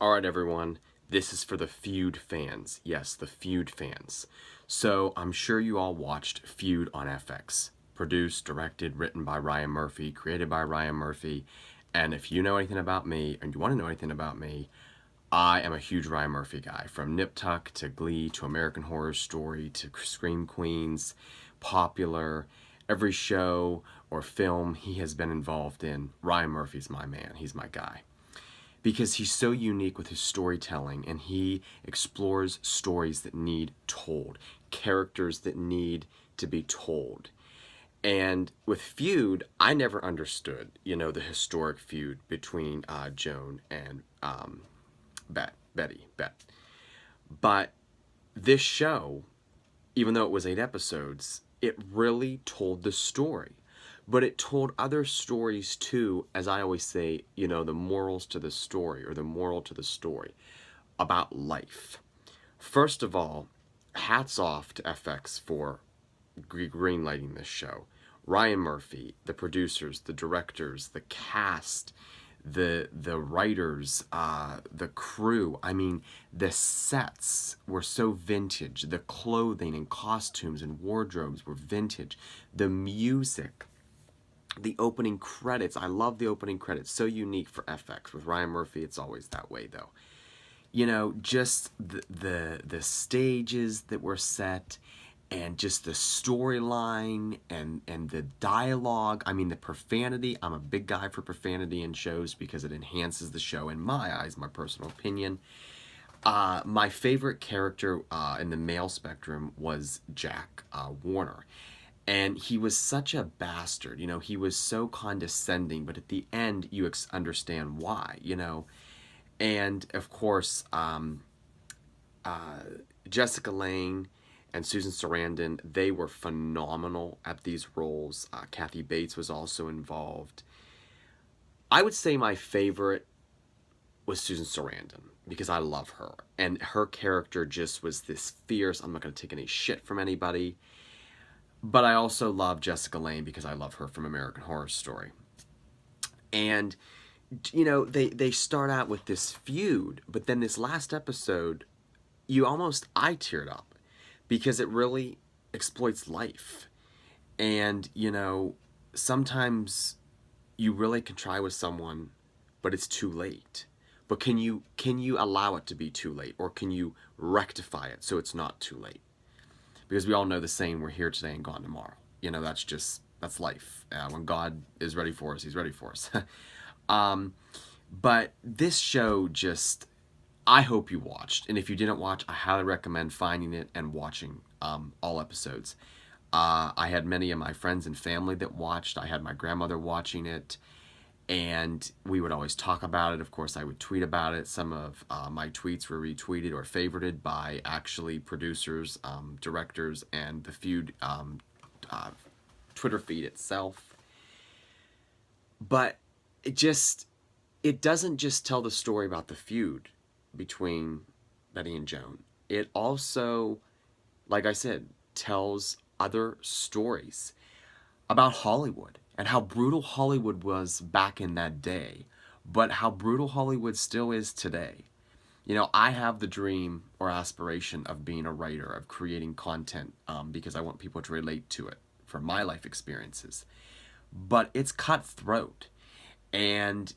Alright everyone, this is for the Feud fans. Yes, the Feud fans. So, I'm sure you all watched Feud on FX. Produced, directed, written by Ryan Murphy, created by Ryan Murphy. And if you know anything about me, and you want to know anything about me, I am a huge Ryan Murphy guy. From Nip Tuck to Glee to American Horror Story to Scream Queens, Popular, every show or film he has been involved in, Ryan Murphy's my man. He's my guy because he's so unique with his storytelling, and he explores stories that need told, characters that need to be told. And with Feud, I never understood, the historic feud between Joan and Bette. But this show, even though it was 8 episodes, it really told the story. But it told other stories too, as I always say, the morals to the story, or the moral to the story about life. First of all, hats off to FX for greenlighting this show. Ryan Murphy, the producers, the directors, the cast, the writers, the crew. I mean, the sets were so vintage. The clothing and costumes and wardrobes were vintage. The music, the opening credits. I love the opening credits. So unique for FX. With Ryan Murphy, it's always that way, though. Just the stages that were set, and just the storyline and the dialogue. I mean, the profanity. I'm a big guy for profanity in shows because it enhances the show in my eyes, my personal opinion. My favorite character in the male spectrum was Jack Warner. And he was such a bastard, he was so condescending, but at the end you understand why. And of course, Jessica Lange and Susan Sarandon, they were phenomenal at these roles. Kathy Bates was also involved. I would say my favorite was Susan Sarandon because I love her. And her character just was this fierce, I'm not going to take any shit from anybody. But I also love Jessica Lange because I love her from American Horror Story. And, they start out with this feud, but then this last episode, I teared up because it really exploits life. And, sometimes you really can try with someone, but it's too late. But can you allow it to be too late, or can you rectify it so it's not too late? Because we all know the saying, we're here today and gone tomorrow. That's life. When God is ready for us, he's ready for us. But this show I hope you watched. And if you didn't watch, I highly recommend finding it and watching all episodes. I had many of my friends and family that watched. I had my grandmother watching it. And we would always talk about it. Of course, I would tweet about it. Some of my tweets were retweeted or favorited by actually producers, directors, and the Feud Twitter feed itself. But it doesn't just tell the story about the feud between Bette and Joan. It also, like I said, tells other stories about Hollywood and how brutal Hollywood was back in that day, but how brutal Hollywood still is today. I have the dream or aspiration of being a writer, of creating content, because I want people to relate to it from my life experiences. But it's cutthroat, and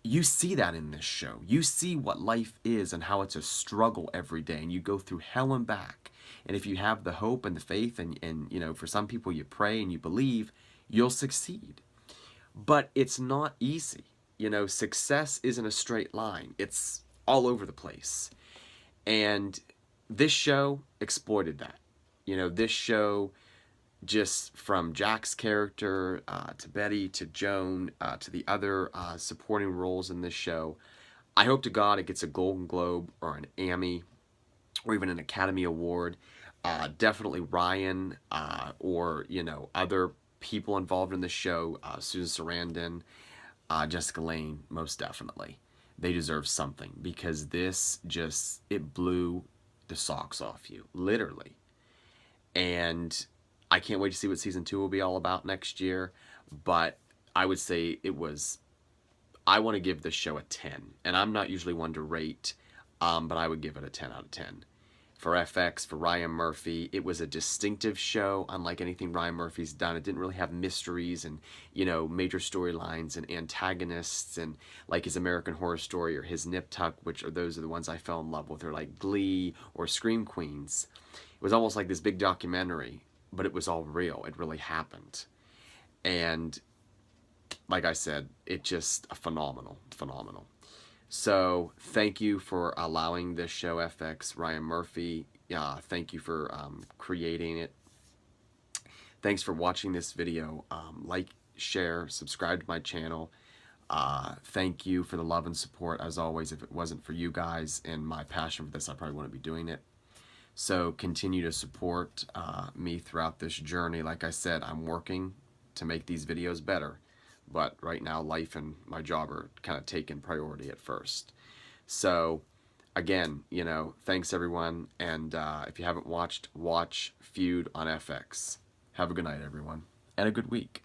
you see that in this show. You see what life is and how it's a struggle every day, and you go through hell and back. And if you have the hope and the faith, and for some people you pray and you believe, you'll succeed. But it's not easy. Success isn't a straight line. It's all over the place. And this show exploited that. This show, just from Jack's character to Bette to Joan to the other supporting roles in this show, I hope to God it gets a Golden Globe or an Emmy or even an Academy Award. Definitely Ryan or other people involved in the show, Susan Sarandon, Jessica Lange, most definitely. They deserve something because it blew the socks off you, literally. And I can't wait to see what season 2 will be all about next year. But I would say it was I want to give this show a 10. And I'm not usually one to rate, but I would give it a 10 out of 10. For FX, for Ryan Murphy, it was a distinctive show, unlike anything Ryan Murphy's done. It didn't really have mysteries and, major storylines and antagonists and like his American Horror Story or his Nip Tuck, those are the ones I fell in love with, or like Glee or Scream Queens. It was almost like this big documentary, but it was all real. It really happened. And like I said, it just phenomenal. So thank you for allowing this show, FX, Ryan Murphy. Thank you for creating it. Thanks for watching this video. Like, share, subscribe to my channel. Thank you for the love and support. As always, if it wasn't for you guys and my passion for this, I probably wouldn't be doing it. So continue to support me throughout this journey. Like I said, I'm working to make these videos better. But right now, life and my job are kind of taking priority at first. So, again, thanks everyone. And if you haven't watched, watch Feud on FX. Have a good night, everyone. And a good week.